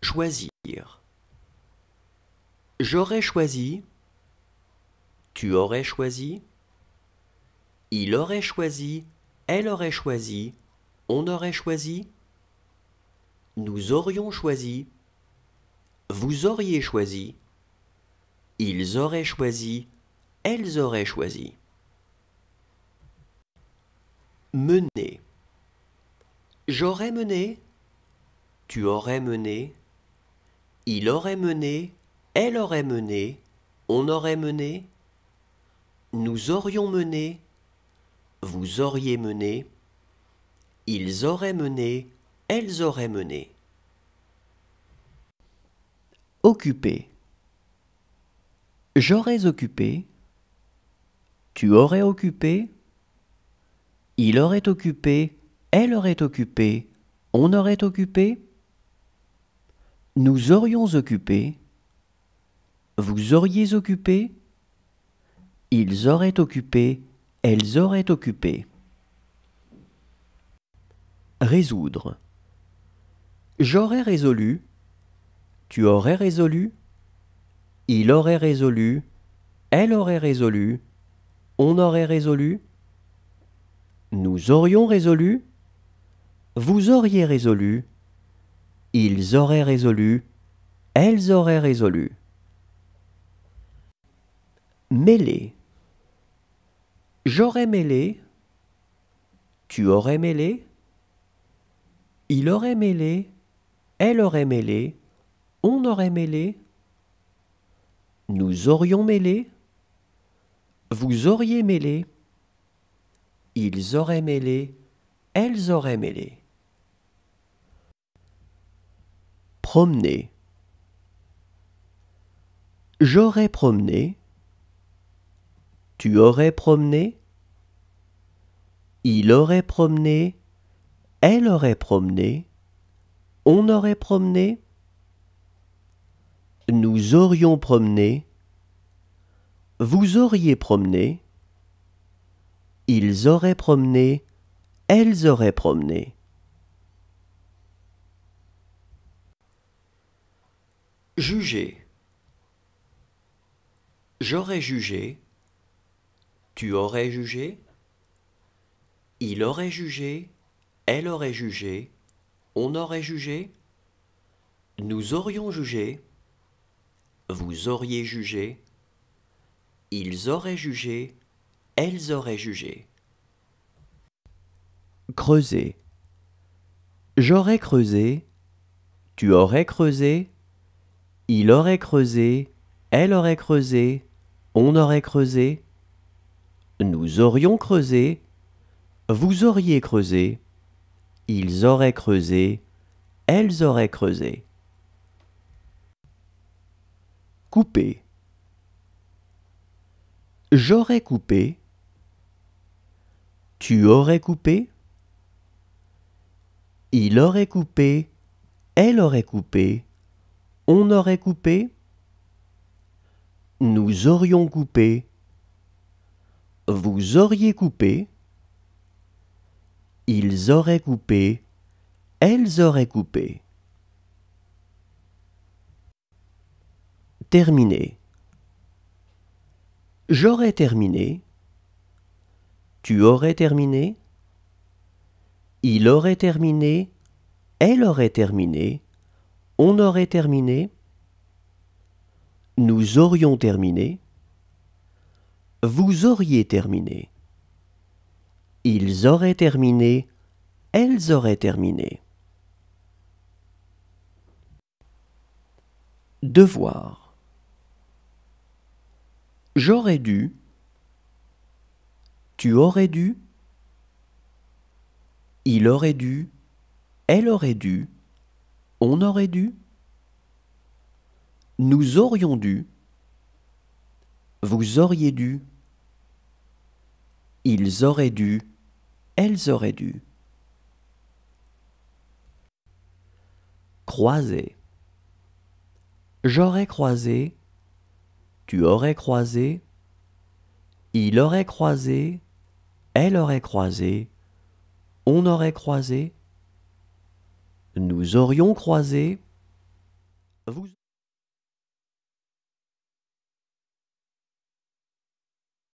Choisir. J'aurais choisi. Tu aurais choisi. Il aurait choisi. Elle aurait choisi. On aurait choisi. Nous aurions choisi. Vous auriez choisi. Ils auraient choisi. Elles auraient choisi. Mener. J'aurais mené. Tu aurais mené. Il aurait mené. Elle aurait mené. On aurait mené. Nous aurions mené. Vous auriez mené. Ils auraient mené. Elles auraient mené. Occuper. J'aurais occupé. Tu aurais occupé. Il aurait occupé. Elle aurait occupé. On aurait occupé. Nous aurions occupé. Vous auriez occupé. Ils auraient occupé. Elles auraient occupé. Résoudre. J'aurais résolu. Tu aurais résolu. Il aurait résolu. Elle aurait résolu. On aurait résolu. Nous aurions résolu. Vous auriez résolu. Ils auraient résolu. Elles auraient résolu. Mêler. J'aurais mêlé. Tu aurais mêlé. Il aurait mêlé. Elle aurait mêlé. On aurait mêlé. Nous aurions mêlé. Vous auriez mêlé. Ils auraient mêlé. Elles auraient mêlé. Promener. J'aurais promené. Tu aurais promené. Il aurait promené. Elle aurait promené. On aurait promené. Nous aurions promené. Vous auriez promené. Ils auraient promené. Elles auraient promené. Juger. J'aurais jugé. Tu aurais jugé. Il aurait jugé. Elle aurait jugé. On aurait jugé. Nous aurions jugé. Vous auriez jugé. Ils auraient jugé. Elles auraient jugé. Creuser. J'aurais creusé. Tu aurais creusé. Il aurait creusé. Elle aurait creusé. On aurait creusé. Nous aurions creusé. Vous auriez creusé. Ils auraient creusé. Elles auraient creusé. Couper. J'aurais coupé. Tu aurais coupé. Il aurait coupé. Elle aurait coupé. On aurait coupé. Nous aurions coupé. Vous auriez coupé. Ils auraient coupé. Elles auraient coupé. Terminer. J'aurais terminé. Tu aurais terminé. Il aurait terminé. Elle aurait terminé. On aurait terminé. Nous aurions terminé. Vous auriez terminé. Ils auraient terminé. Elles auraient terminé. Devoir. J'aurais dû. Tu aurais dû. Il aurait dû. Elle aurait dû. On aurait dû. Nous aurions dû. Vous auriez dû. Ils auraient dû. Elles auraient dû. Croiser. J'aurais croisé. Tu aurais croisé. Il aurait croisé. Elle aurait croisé. On aurait croisé. Nous aurions croisé. vous